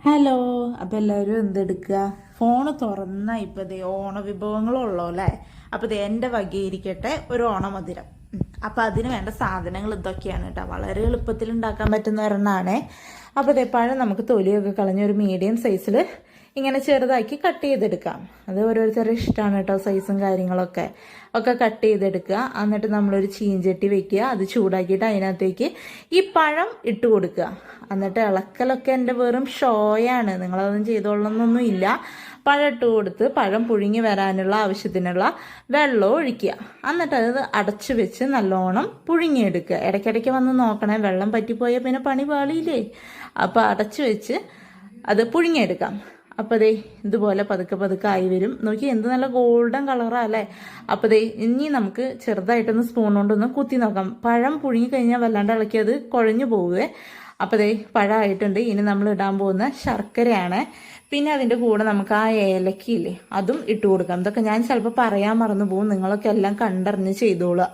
Hello. അപ്പോൾ എല്ലാവരും എന്തെടുക്കുക? Phone തുറന്ന ഇപ്പോൾ ദേ ഓണവിഭവങ്ങളുള്ളൂ അല്ലേ? അപ്പോൾ ദേ എൻ്റെ വകയിരിക്കട്ടെ ഒരു ഓണമധുരം. അപ്പോൾ അതിന് വേണ്ട സാധനങ്ങൾ ഇതൊക്കെയാണ് കേട്ടോ. വളരെ എളുപ്പത്തിൽ ഉണ്ടാക്കാൻ പറ്റുന്ന ഒരെണ്ണമാണേ. അപ്പോൾ ദേ പഴം നമുക്ക് തൊലിയൊക്കെ കളഞ്ഞ് ഒരു മീഡിയം സൈസിൽ ഇങ്ങനെ ചെറുതാക്കി കട്ട് ചെയ്തെടുക്കാം. അത് ഓരോരുത്തരുടെ ഇഷ്ടമാണ് കേട്ടോ, സൈസും കാര്യങ്ങളൊക്കെ കട്ട് ചെയ്തെടുക്കുക. എന്നിട്ട് നമ്മളൊരു ചീഞ്ചട്ടി വെക്കുക, അത് ചൂടാക്കിയിട്ട് അതിനകത്തേക്ക് ഈ പഴം ഇട്ട് കൊടുക്കുക. എന്നിട്ട് ഇളക്കലൊക്കെ എൻ്റെ വെറും ഷോയാണ്, നിങ്ങളതൊന്നും ചെയ്തോളണമെന്നൊന്നും ഇല്ല. പഴം ഇട്ട് കൊടുത്ത് പഴം പുഴുങ്ങി വരാനുള്ള ആവശ്യത്തിനുള്ള വെള്ളം ഒഴിക്കുക. എന്നിട്ട് അത് അടച്ചു വെച്ച് നല്ലോണം പുഴുങ്ങിയെടുക്കുക. ഇടയ്ക്കിടയ്ക്ക് വന്ന് നോക്കണേ, വെള്ളം പറ്റിപ്പോയാൽ പിന്നെ പണി പാളിയില്ലേ. അപ്പോൾ അടച്ചു വെച്ച് അത് പുഴുങ്ങിയെടുക്കാം. അപ്പോൾ ദേ ഇതുപോലെ പതുക്കെ പതുക്കെ ആയി വരും. നോക്കി എന്ത് നല്ല ഗോൾഡൻ കളറാ അല്ലേ. അപ്പോൾ ദേ ഇനി നമുക്ക് ചെറുതായിട്ടൊന്ന് സ്പൂൺ കൊണ്ടൊന്ന് കുത്തി നോക്കാം. പഴം പുഴുങ്ങി കഴിഞ്ഞാൽ വല്ലാണ്ട് ഇളക്കി അത് കുഴഞ്ഞു പോവുകയെ. അപ്പോൾ ദേ പഴമായിട്ടുണ്ട്. ഇനി നമ്മൾ ഇടാൻ പോകുന്ന ശർക്കരയാണ്. പിന്നെ അതിൻ്റെ കൂടെ നമുക്ക് ആ ഏലക്കയില്ലേ അതും ഇട്ട് കൊടുക്കാം. ഇതൊക്കെ ഞാൻ ചിലപ്പോൾ പറയാൻ മറന്നു പോകും, നിങ്ങളൊക്കെ എല്ലാം കണ്ടറിഞ്ഞ് ചെയ്തോളുക.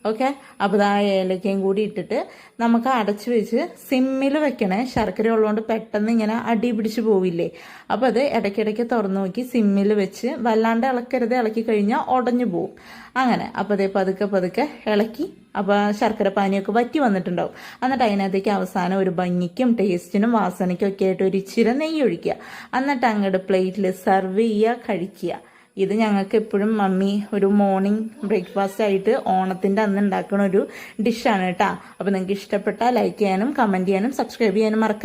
ഓക്കെ. അപ്പോൾ ആ ഏലക്കയും കൂടി ഇട്ടിട്ട് നമുക്ക് അടച്ചു വെച്ച് സിമ്മിൽ വെക്കണേ. ശർക്കര ഉള്ളതുകൊണ്ട് പെട്ടെന്ന് ഇങ്ങനെ അടി പിടിച്ച് പോവില്ലേ. അപ്പോൾ അത് ഇടയ്ക്കിടയ്ക്ക് തുറന്നു നോക്കി സിമ്മിൽ വെച്ച് വല്ലാണ്ട് ഇളക്കരുത്, ഇളക്കി കഴിഞ്ഞാൽ ഉടഞ്ഞു പോവും. അങ്ങനെ അപ്പോൾ അതേ പതുക്കെ പതുക്കെ ഇളക്കി. അപ്പോൾ ശർക്കര പാനിയൊക്കെ വറ്റി വന്നിട്ടുണ്ടാവും. എന്നിട്ട് അതിനകത്തേക്ക് അവസാനം ഒരു ഭംഗിക്കും ടേസ്റ്റിനും വാസനയ്ക്കും ഒക്കെ ആയിട്ട് ഒരു ഇച്ചിരി നെയ്യ് ഒഴിക്കുക. എന്നിട്ട് അങ്ങോട്ട് പ്ലേറ്റിൽ സെർവ് ചെയ്യുക, കഴിക്കുക. ഇത് ഞങ്ങൾക്ക് എപ്പോഴും മമ്മി ഒരു മോർണിംഗ് ബ്രേക്ക്ഫാസ്റ്റ് ആയിട്ട് ഓണത്തിൻ്റെ അന്ന് ഉണ്ടാക്കുന്ന ഒരു ഡിഷാണ് കേട്ടോ. അപ്പോൾ നിങ്ങൾക്ക് ഇഷ്ടപ്പെട്ടാൽ ലൈക്ക് ചെയ്യാനും കമൻറ്റ് ചെയ്യാനും സബ്സ്ക്രൈബ് ചെയ്യാനും മറക്കല്ല.